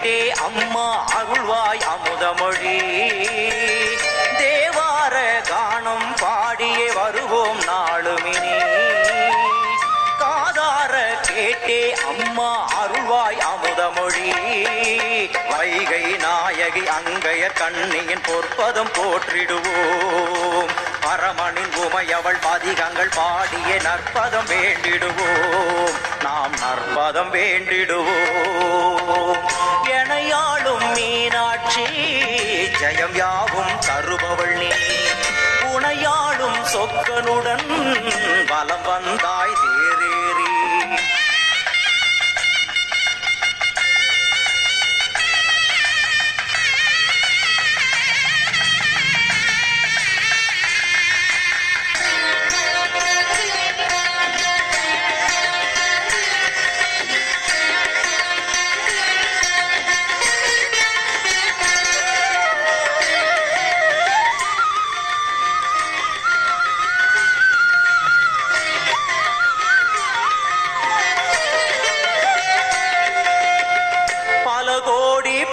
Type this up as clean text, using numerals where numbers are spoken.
கேட்டே அம்மா அருள்வாய் அமுதமொழி. தேவார கானம் பாடியே வருவோம் நாளுமினி. காதார கேட்டே அம்மா அருள்வாய் அமுதமொழி. வைகை நாயகி அங்கைய கண்ணியின் பொற்பதம் போற்றிடுவோம். பரமனின் உமையவள் பதிகங்கள் பாடிய நற்பதம் வேண்டிடுவோம். நாம் நற்பதம் வேண்டிடுவோம். எனையாளும் மீனாட்சி ஜெயம் யாவும் தருபவள் நீ. உனையாளும் சொக்கனுடன் வலம் வந்தாய்